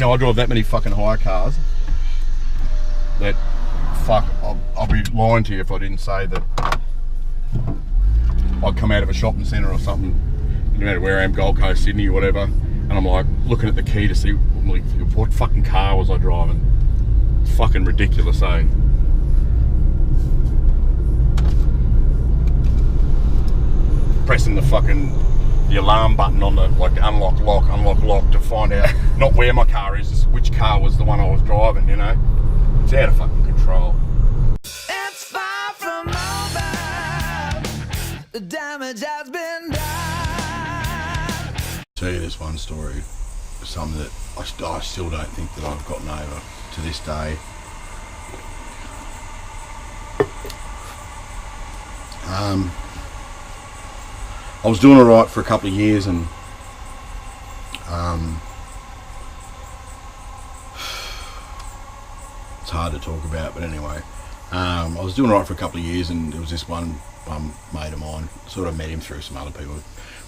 I drive that many fucking hire cars that, fuck, I'll be lying to you if I didn't say that I'd come out of a shopping centre or something, no matter where I am, Gold Coast, Sydney, or whatever, and I'm like looking at the key to see like, what fucking car was I driving. It's fucking ridiculous, eh? Pressing the alarm button on the unlock lock to find out not where my car is, just which car was the one I was driving, you know? It's out of fucking control. It's far from over. The damage has been done. Tell you this one story, something that I still don't think that I've gotten over to this day. I was doing alright for a couple of years, and it's hard to talk about, but anyway, I was doing alright for a couple of years, and there was this one mate of mine, sort of met him through some other people.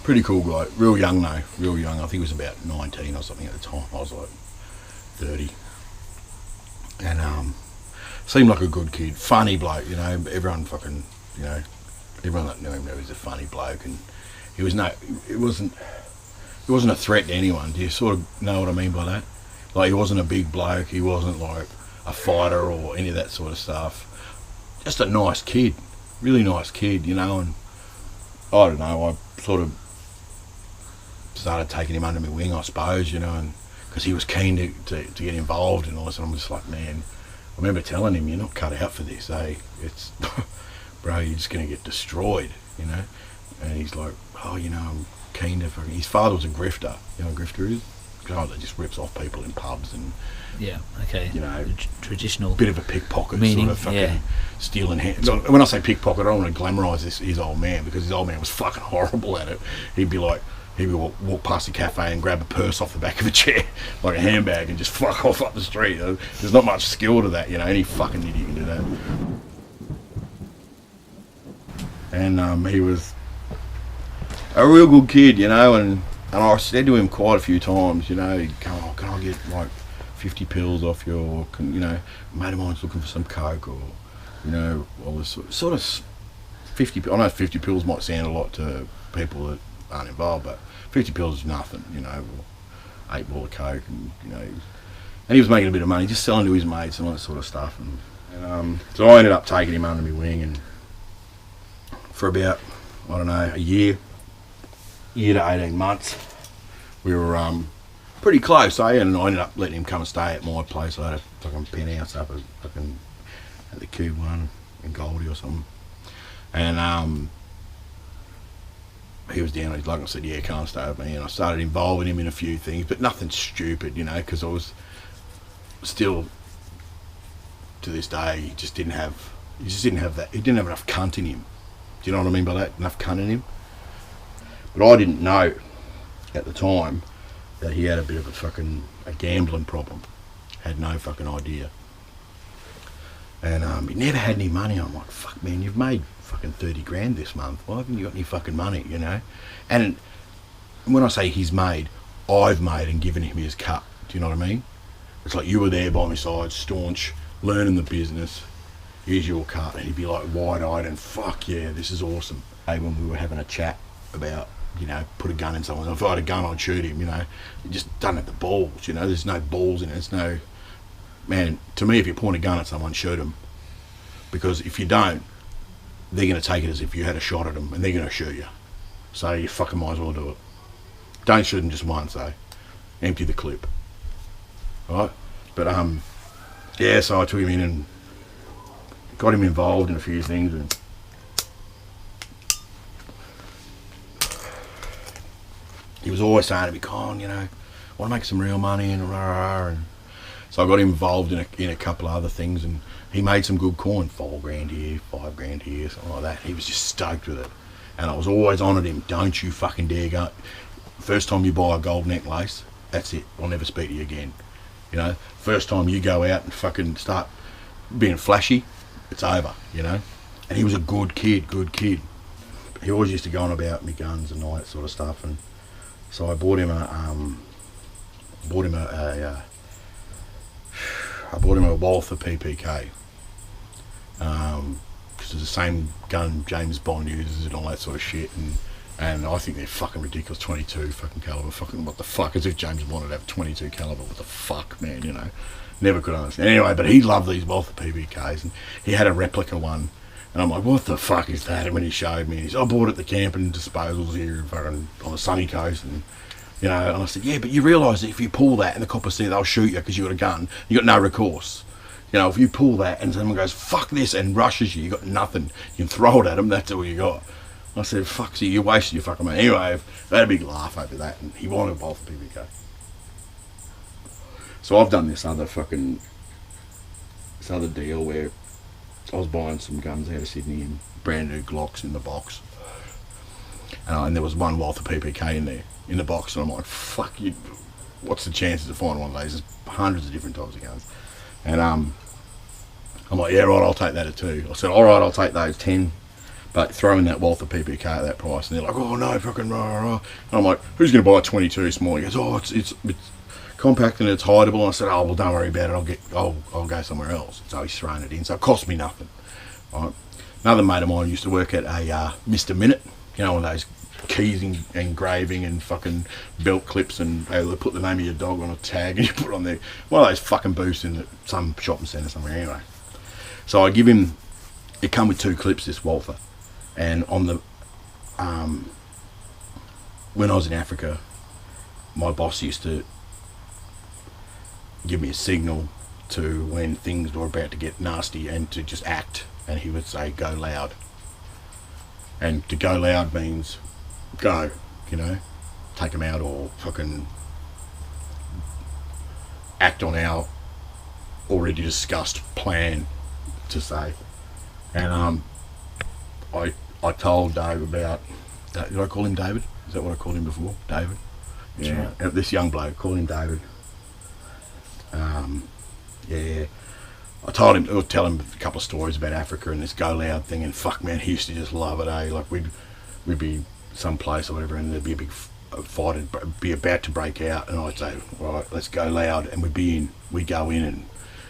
Pretty cool guy, real young though, real young. I think he was about 19 or something at the time. I was like 30, and seemed like a good kid, funny bloke, you know. Everyone fucking, you know, everyone that knew him knew he was a funny bloke, and it wasn't a threat to anyone. Do you sort of know what I mean by that? Like, he wasn't a big bloke, he wasn't like a fighter or any of that sort of stuff. Just a nice kid, really nice kid, you know. And I don't know, I sort of started taking him under my wing, I suppose, you know, and because he was keen to get involved and all this, and I'm just like, man, I remember telling him, you're not cut out for this, eh? It's, bro, you're just going to get destroyed, you know. And he's like, oh, you know, I'm keen to fucking... His father was a grifter. You know what a grifter is? A guy that just rips off people in pubs and... Yeah, okay. You know... Traditional... Bit of a pickpocket, meaning, sort of fucking yeah. stealing hands. When I say pickpocket, I don't want to glamorise his old man, because his old man was fucking horrible at it. He'd walk past the cafe and grab a purse off the back of a chair, like a handbag, and just fuck off up the street. There's not much skill to that, you know. Any fucking idiot can do that. And he was a real good kid, you know, and I said to him quite a few times, you know, come on, can I get like 50 pills off you, or can, you know, a mate of mine's looking for some coke, or, you know, all this sort of 50. I know 50 pills might sound a lot to people that aren't involved, but 50 pills is nothing, you know, or 8 ball of coke, and, you know, and he was making a bit of money just selling to his mates and all that sort of stuff, and so I ended up taking him under my wing, and for about, I don't know, a year to 18 months, we were pretty close, eh? And I ended up letting him come and stay at my place. I had a fucking penthouse up at the Cube one in Goldie or something, and he was down. Like I said, yeah, come stay with me, and I started involving him in a few things, but nothing stupid, you know, because I was still, to this day, he just didn't have that. He didn't have enough cunt in him. Do you know what I mean by that? Enough cunt in him. But I didn't know at the time that he had a bit of a gambling problem. Had no fucking idea. And he never had any money. I'm like, fuck man, you've made fucking 30 grand this month. Why haven't you got any fucking money, you know? And when I say he's made, I've made and given him his cut. Do you know what I mean? It's like, you were there by my side, staunch, learning the business. Here's your cut. And he'd be like wide-eyed and, fuck yeah, this is awesome. Hey, when we were having a chat about, you know, put a gun in someone. If I had a gun, I'd shoot him, you know. You just don't have the balls, you know. There's no balls in it. There's no... Man, to me, if you point a gun at someone, shoot them. Because if you don't, they're going to take it as if you had a shot at them, and they're going to shoot you. So you fucking might as well do it. Don't shoot them just once, though. Empty the clip. Alright? But, yeah, so I took him in and got him involved in a few things, and he was always saying to me, Con, you know, I want to make some real money, and rah, and so I got him involved in a couple of other things, and he made some good coin, 4 grand here, 5 grand here, something like that. He was just stoked with it, and I was always on at him, don't you fucking dare go. First time you buy a gold necklace, that's it, I'll never speak to you again. You know, first time you go out and fucking start being flashy, it's over, you know. And he was a good kid. He always used to go on about me guns and all that sort of stuff, and so I bought him a I bought him a Walther PPK. Because it's the same gun James Bond uses and all that sort of shit, and I think they're fucking ridiculous. 22 fucking caliber, fucking what the fuck? As if James Bond would have 22 caliber. What the fuck, man? You know, never could understand. Anyway, but he loved these Walther PPKs, and he had a replica one, and I'm like, what the fuck is that? And when he showed me, I bought it at the camping disposals here fucking on the sunny coast, and you know, and I said, yeah, but you realise that if you pull that and the coppers see, they'll shoot you because you got a gun. You got no recourse. You know, if you pull that and someone goes, fuck this, and rushes you, you got nothing. You can throw it at them, that's all you got. I said, fuck you, you wasted your fucking money. Anyway, they had a big laugh over that, and he wanted a Walther PPK. So I've done this other deal where I was buying some guns out of Sydney and brand new Glocks in the box. And there was one Walther PPK in there, in the box, and I'm like, fuck you, what's the chances of finding one of those? There's hundreds of different types of guns. And I'm like, yeah, right, I'll take that at 2. I said, all right, I'll take those 10, but throw in that Walther PPK at that price. And they're like, oh no, fucking rah, rah. And I'm like, who's going to buy a 22 small? He goes, oh, it's compact and it's hideable. And I said, oh well, don't worry about it. I'll go somewhere else. So he's thrown it in. So it cost me nothing. Right. Another mate of mine used to work at a Mr. Minute, you know, one of those keys and engraving and fucking belt clips, and they put the name of your dog on a tag and you put it on there. One of those fucking booths in some shopping centre somewhere. Anyway, so I give him. It come with 2 clips, this Walther, and on the when I was in Africa, my boss used to give me a signal to when things were about to get nasty and to just act, and he would say, go loud. And to go loud means go, you know, take them out or fucking act on our already discussed plan to say. And I told Dave about, did I call him David? Is that what I called him before? David? Yeah, right. This young bloke, call him David. Yeah, I told him, I'll tell him a couple of stories about Africa and this go loud thing, and fuck man, he used to just love it, eh? Like we'd be someplace or whatever, and there'd be a big fight, it'd be about to break out, and I'd say, right, let's go loud, and we'd go in and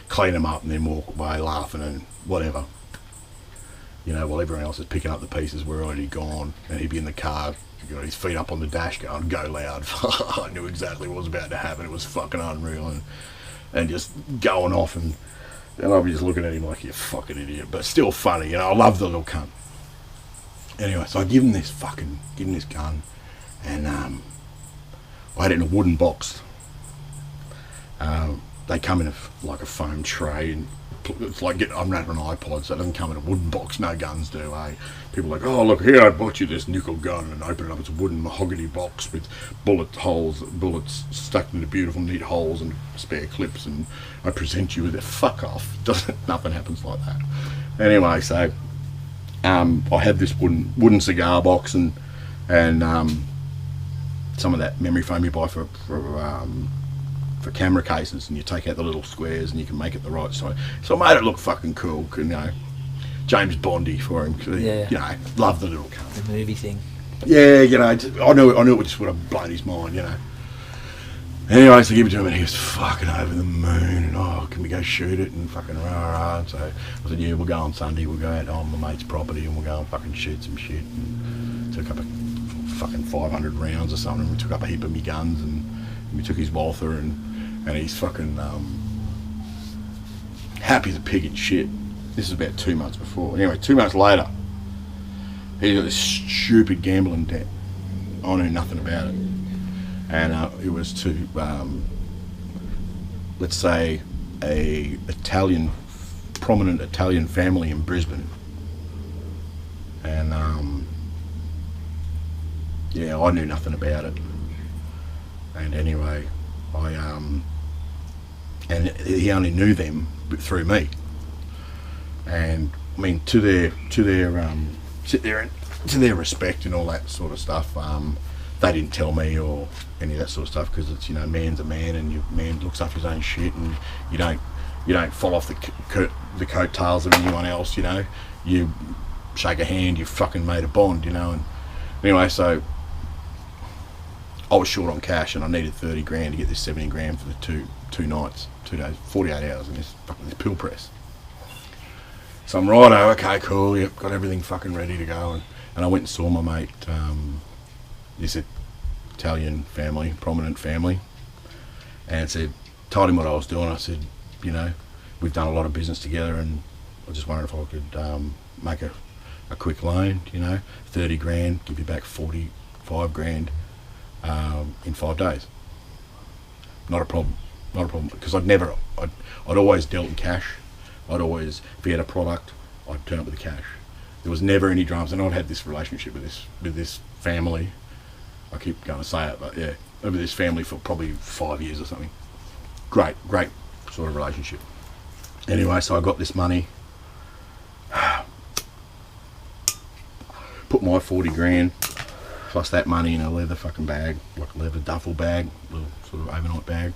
clean them up and then walk away laughing and whatever. You know, while everyone else is picking up the pieces, we're already gone, and he'd be in the car, you know, his feet up on the dash going, go loud. I knew exactly what was about to happen. It was fucking unreal, and just going off, and I'd be just looking at him like, you fucking idiot, but still funny, you know, I love the little cunt. Anyway, so I give him this gun, and I had it in a wooden box. They come in like a foam tray, and it's like I'm running an iPod, so it doesn't come in a wooden box. No guns do, eh? People are like, oh look here, I bought you this nickel gun, and open it up. It's a wooden mahogany box with bullets stuck into beautiful neat holes and spare clips, and I present you with it. Fuck off! Nothing happens like that. Anyway, so I had this wooden cigar box and some of that memory foam you buy for camera cases, and you take out the little squares and you can make it the right size. So I made it look fucking cool, you know, James Bondy for him. Yeah. You know, love the little cunt. The movie thing. Yeah, you know, I knew it just would have blown his mind, you know. Anyway, so I give it to him, and he was fucking over the moon, and oh, can we go shoot it, and fucking rah rah. And so I said, yeah, we'll go on Sunday, we'll go out on my mate's property, and we'll go and fucking shoot some shit. And took up a fucking 500 rounds or something, and we took up a heap of me guns, and we took his Walther, and he's fucking happy as a pig and shit. This is about 2 months before. Anyway, 2 months later, he got this stupid gambling debt. I knew nothing about it. And it was to, let's say, a prominent Italian family in Brisbane. And yeah, I knew nothing about it. And anyway, and he only knew them through me. And I mean, to their respect and all that sort of stuff, they didn't tell me or any of that sort of stuff, because it's, you know, man's a man, and your man looks after his own shit, and you don't fall off the coattails of anyone else, you know. You shake a hand, you fucking made a bond, you know. And anyway, so I was short on cash, and I needed 30 grand to get this 70 grand for the 2 nights, 2 days, 48 hours in this pill press. So I'm righto, okay, cool, yep, got everything fucking ready to go. And I went and saw my mate, this Italian family, prominent family, and told him what I was doing. I said, you know, we've done a lot of business together, and I just wondered if I could make a quick loan, you know, 30 grand, give you back 45 grand in 5 days. Not a problem, because I'd always dealt in cash. I'd always, if he had a product, I'd turn up with the cash. There was never any dramas, and I'd had this relationship with this family. I keep going to say it, but yeah, over this family for probably 5 years or something. Great sort of relationship. Anyway, so I got this money, put my 40 grand plus that money in a leather fucking bag, like a leather duffel bag, little sort of overnight bag,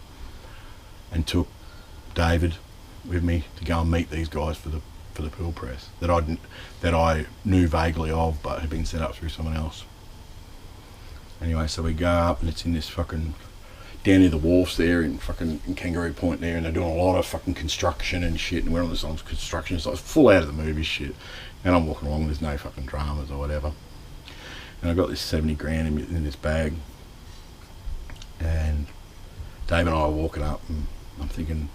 and took David with me to go and meet these guys for the pill press that I knew vaguely of, but had been set up through someone else. Anyway, so we go up, and it's in this fucking down near the wharfs there in Kangaroo Point there, and they're doing a lot of fucking construction and shit, and we're on this construction site, full out of the movie shit, and I'm walking along, there's no fucking dramas or whatever, and I got this 70 grand in this bag, and Dave and I are walking up, and I'm thinking,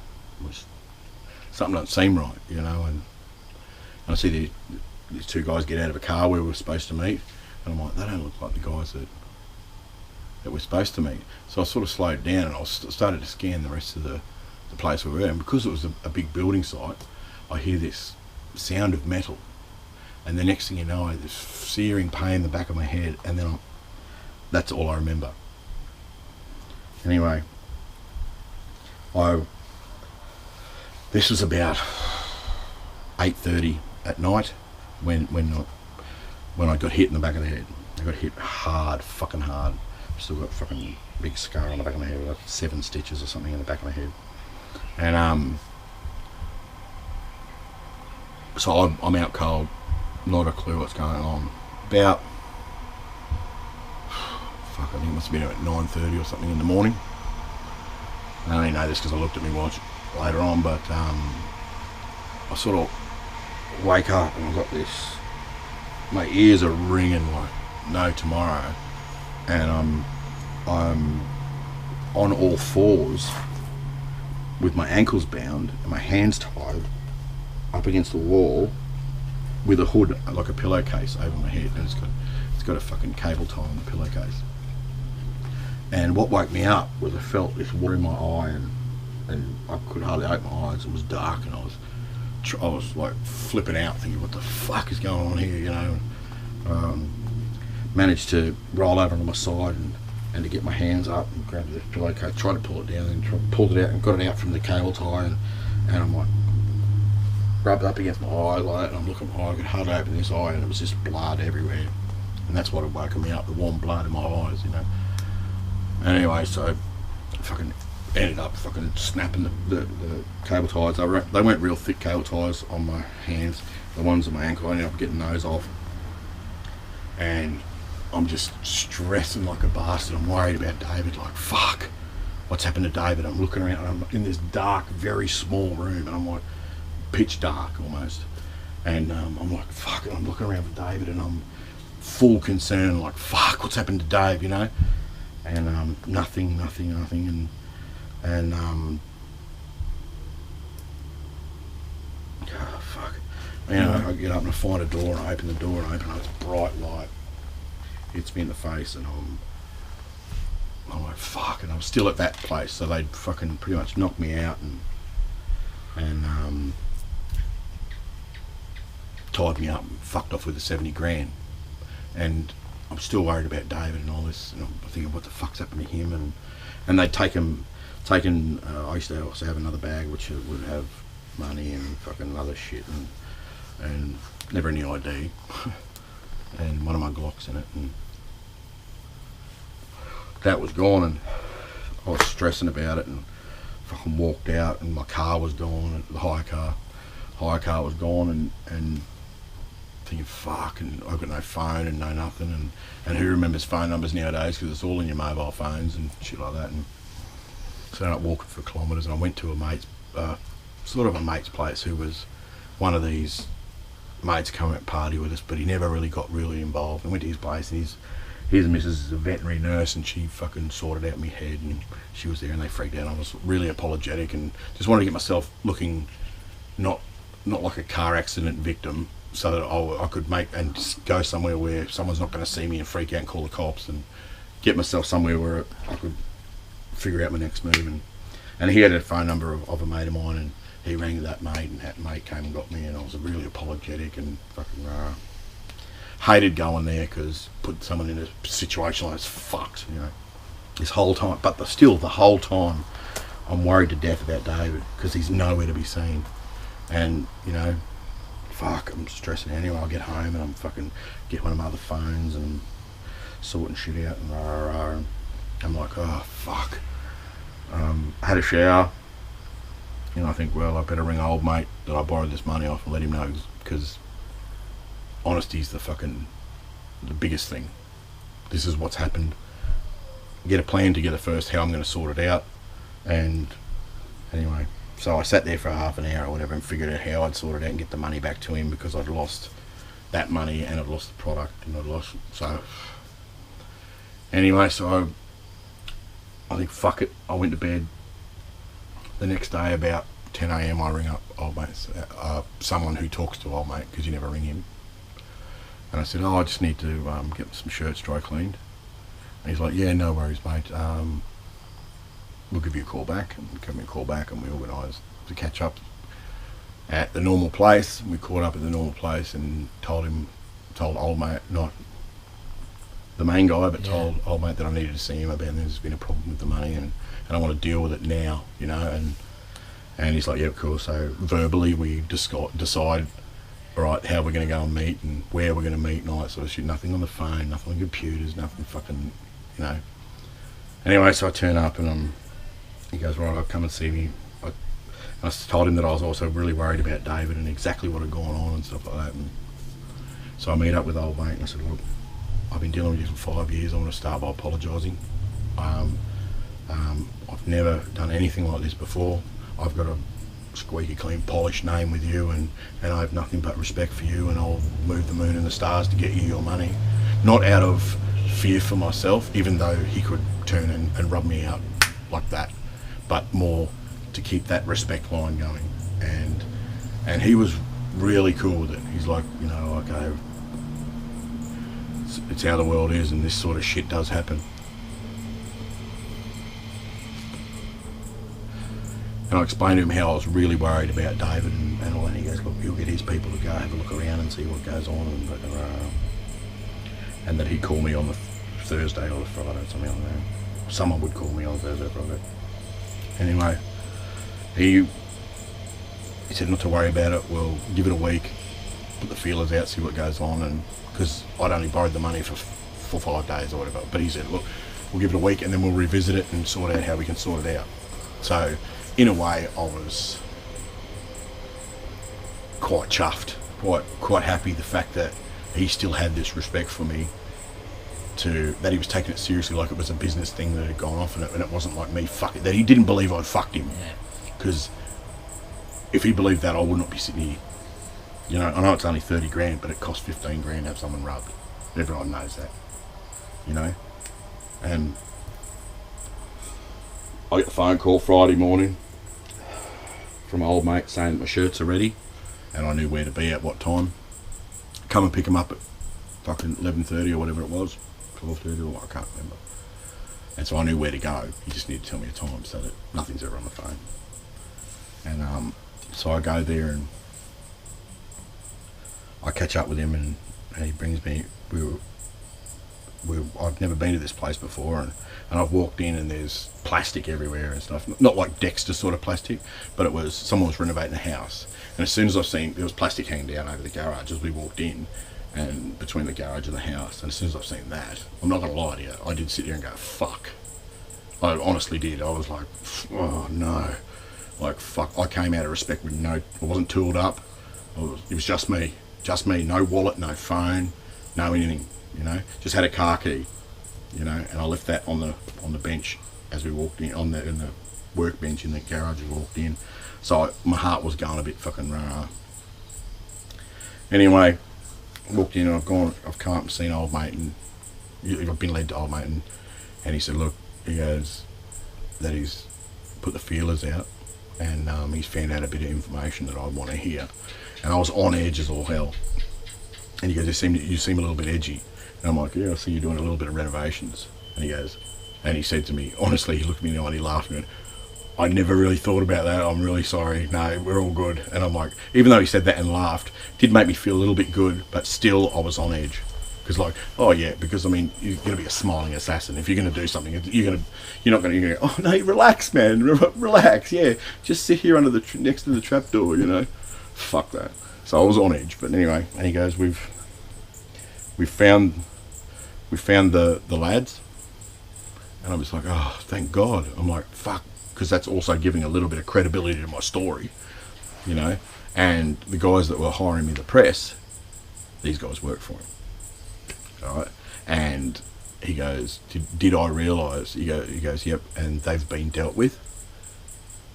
something doesn't seem right, you know, and I see these 2 guys get out of a car where we were supposed to meet, and I'm like, they don't look like the guys that we're supposed to meet. So I sort of slowed down, and I started to scan the rest of the place we were in. And because it was a big building site, I hear this sound of metal, and the next thing you know, I have this searing pain in the back of my head, and then that's all I remember. Anyway, this was about 8:30 at night when I got hit in the back of the head. I got hit hard, fucking hard. Still got fucking big scar on the back of my head, like 7 stitches or something in the back of my head. And so I'm out cold, not a clue what's going on. About I think it must have been about 9:30 or something in the morning. I only know this because I looked at my watch later on, but I sort of wake up and I've got this, my ears are ringing like no tomorrow, and I'm on all fours with my ankles bound and my hands tied up against the wall with a hood, like a pillowcase over my head, and it's got a fucking cable tie on the pillowcase. And what woke me up was I felt this water in my eye, and I could hardly open my eyes. It was dark, and I was like flipping out, thinking, what the fuck is going on here, you know? Managed to roll over onto my side and to get my hands up and grab the pillowcase, tried to pull it down, and pulled it out and got it out from the cable tie, and I'm like, rubbed up against my eye like that, and I'm looking at my eye, I could hardly open this eye, and it was just blood everywhere, and that's what had woken me up, the warm blood in my eyes, you know. Anyway, so I fucking ended up fucking snapping the cable ties. They weren't real thick cable ties on my hands. The ones on my ankle, I ended up getting those off. And I'm just stressing like a bastard. I'm worried about David, like, fuck, what's happened to David? I'm looking around, and I'm in this dark, very small room, and I'm like pitch dark almost. And I'm like, fuck it, I'm looking around for David, and I'm full concern, like, fuck, what's happened to Dave, you know? And nothing, and oh, fuck. You know, I get up and I find a door, and I open the door, and it's bright light hits me in the face, and I'm like, fuck, and I'm still at that place, so they'd fucking pretty much knocked me out and tied me up and fucked off with the 70 grand, and I'm still worried about David and all this, and I'm thinking, what the fuck's happened to him? And they'd taken. I used to also have another bag which would have money and fucking other shit, and never any ID, and one of my Glocks in it, and that was gone, and I was stressing about it, and fucking walked out, and my car was gone, the hire car was gone, and thinking, fuck, and I've got no phone and no nothing, and who remembers phone numbers nowadays, because it's all in your mobile phones and shit like that. And So I ended up walking for kilometres, and I went to a mate's, sort of a mate's place, who was one of these mates coming at party with us, but he never really got really involved. I went to his place, and his missus is a veterinary nurse, and she fucking sorted out my head, and she was there, and they freaked out. I was really apologetic and just wanted to get myself looking not like a car accident victim, so that I could make and just go somewhere where someone's not going to see me and freak out and call the cops, and get myself somewhere where I could figure out my next move. And he had a phone number of a mate of mine, and he rang that mate, and that mate came and got me, and I was really apologetic and fucking hated going there, because put someone in a situation like it's fucked, you know, this whole time. But still, the whole time, I'm worried to death about David, because he's nowhere to be seen. And, you know, fuck, I'm stressing out. Anyway, I'll get home, and I'm fucking get one of my other phones, and sorting shit out, and I'm like, oh, fuck. I had a shower. You know, I think, well, I better ring old mate that I borrowed this money off and let him know, because honesty's the biggest thing. This is what's happened. Get a plan together first, how I'm going to sort it out. And anyway, so I sat there for half an hour or whatever and figured out how I'd sort it out and get the money back to him, because I'd lost that money and I'd lost the product, and I'd lost. So anyway, so I think fuck it, I went to bed. The next day about 10 a.m. I ring up old mate, someone who talks to old mate, because you never ring him. And I said, I just need to get some shirts dry cleaned. And he's like, yeah, no worries, mate. We'll give you a call back. And give me a call back, and we organised to catch up at the normal place. We caught up at the normal place and told old mate, not the main guy, but told old mate that I needed to see him about there's been a problem with the money, and I want to deal with it now, you know. And he's like, yeah, cool. So verbally we decide, all right, how we're going to go and meet, and where we're going to meet, and all that sort of shit. Nothing on the phone, nothing on computers, nothing fucking, you know. Anyway, so I turn up, and he goes, right, I'll come and see me. I told him that I was also really worried about David and exactly what had gone on and stuff like that. And so I meet up with old mate, and I said, look, I've been dealing with you for 5 years. I want to start by apologising. I've never done anything like this before. I've got a squeaky clean, polished name with you, and I have nothing but respect for you, and I'll move the moon and the stars to get you your money. Not out of fear for myself, even though he could turn and rub me out like that, but more to keep that respect line going. And he was really cool with it. He's like, you know, okay, it's how the world is, and this sort of shit does happen. And I explained to him how I was really worried about David and all that. And he goes, look, he'll get his people to go have a look around and see what goes on, and that he'd call me on the Thursday or the Friday or something like that. Someone would call me on Thursday or Friday. Anyway, he said not to worry about it, we'll give it a week, put the feelers out, see what goes on, and because I'd only borrowed the money for 5 days or whatever. But he said, look, we'll give it a week, and then we'll revisit it and sort out how we can sort it out. So in a way, I was quite chuffed, quite happy the fact that he still had this respect for me, that he was taking it seriously, like it was a business thing that had gone off, and it wasn't like me fucking, that he didn't believe I'd fucked him. Because if he believed that, I would not be sitting here. You know, I know it's only 30 grand, but it costs 15 grand to have someone rubbed. Everyone knows that, you know. And I get a phone call Friday morning from my old mate saying that my shirts are ready, and I knew where to be at what time. Come and pick them up at fucking 11:30 or whatever it was, 12:30 or I can't remember. And so I knew where to go. You just need to tell me a time so that nothing's ever on the phone. And so I go there and I catch up with him, and he brings me. I've never been to this place before, and I've walked in and there's plastic everywhere and stuff. Not like Dexter sort of plastic, but it was, someone was renovating a house. And as soon as I've seen, there was plastic hanging down over the garage as we walked in, and between the garage and the house. And as soon as I've seen that, I'm not going to lie to you, I did sit there and go, fuck. I honestly did. I was like, oh no. Like, fuck, I came out of respect with I wasn't tooled up. It was just me, no wallet, no phone, no anything. You know, just had a car key, you know, and I left that on the bench as we walked in, in the workbench in the garage and walked in. So my heart was going a bit fucking rah. Anyway, walked in and I've come up and seen old mate, and I've been led to old mate, and he said, look, he goes, that he's put the feelers out, and he's found out a bit of information that I want to hear. And I was on edge as all hell. And he goes, you seem a little bit edgy. And I'm like, yeah, I see you're doing a little bit of renovations. And he goes, and he said to me, honestly, he looked at me in the eye and he laughed and went, I never really thought about that. I'm really sorry. No, we're all good. And I'm like, even though he said that and laughed, it did make me feel a little bit good, but still I was on edge. Because like, oh yeah, because I mean, you're going to be a smiling assassin. If you're going to do something, you're not going to go, oh no, relax, man, relax. Yeah, just sit here next to the trapdoor, you know. Fuck that. So I was on edge. But anyway, and he goes, we found the lads. And I was like, oh, thank God. I'm like, fuck, because that's also giving a little bit of credibility to my story, you know. And the guys that were hiring me the press, these guys work for him. All right. And he goes, did I realise? He goes, yep, and they've been dealt with.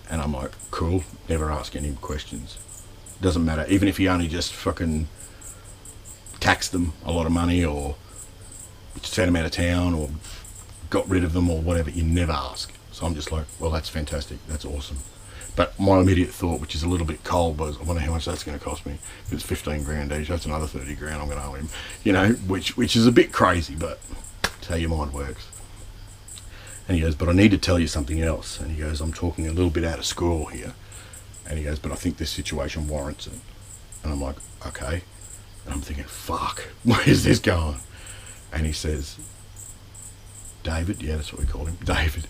And I'm like, cool, never ask any questions. Doesn't matter, even if he only just fucking taxed them a lot of money or sent them out of town or got rid of them or whatever, you never ask. So I'm just like, well, that's fantastic, that's awesome. But my immediate thought, which is a little bit cold, was I wonder how much that's going to cost me. If it's 15 grand each, that's another 30 grand I'm going to owe him, you know, which is a bit crazy, but that's how your mind works. And he goes, but I need to tell you something else. And he goes, I'm talking a little bit out of school here. And he goes, but I think this situation warrants it. And I'm like, okay. And I'm thinking, fuck, where's this going? And he says, David, yeah, that's what we call him, David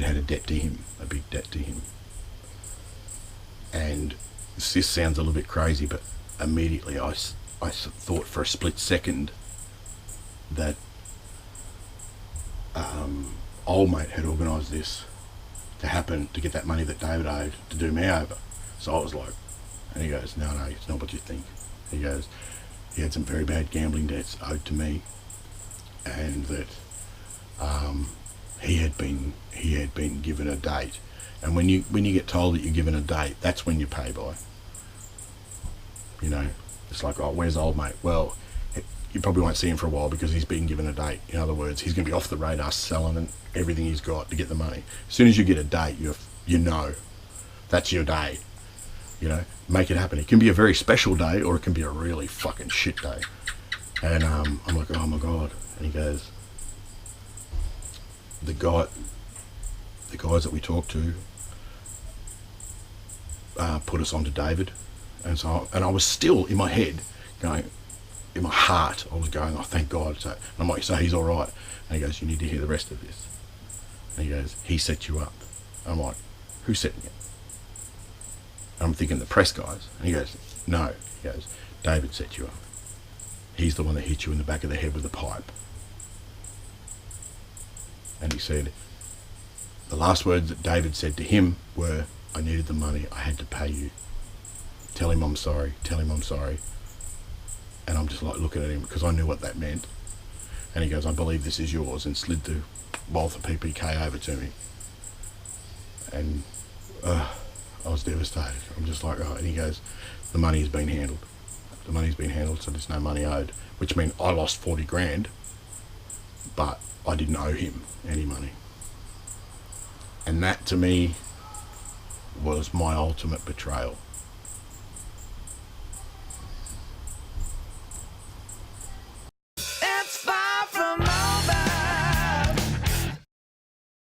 had a debt to him, a big debt to him. And this sounds a little bit crazy, but immediately I thought for a split second that old mate had organised this to happen, to get that money that David owed to do me over. So I was like, and he goes, no, it's not what you think. He goes, he had some very bad gambling debts owed to me, and that he had been given a date. And when you get told that you're given a date, that's when you pay by. You know, it's like, oh, where's old mate? Well, you probably won't see him for a while because he's been given a date. In other words, he's going to be off the radar selling everything he's got to get the money. As soon as you get a date, you know that's your day. You know, make it happen. It can be a very special day or it can be a really fucking shit day. And I'm like, oh my God. And he goes, the guys that we talked to put us on to David. And I was still in my head going, in my heart, I was going, oh, thank God. So, and I'm like, so he's all right. And he goes, you need to hear the rest of this. And he goes, he set you up. And I'm like, who set me up? And I'm thinking the press guys. And he goes, no. He goes, David set you up. He's the one that hit you in the back of the head with the pipe. And he said, the last words that David said to him were, I needed the money, I had to pay you. Tell him I'm sorry, tell him I'm sorry. And I'm just like looking at him because I knew what that meant. And he goes, I believe this is yours, and slid the Walther PPK over to me. And I was devastated. I'm just like, oh, and he goes, the money has been handled. The money's been handled, so there's no money owed, which meant I lost 40 grand, but I didn't owe him any money. And that to me was my ultimate betrayal.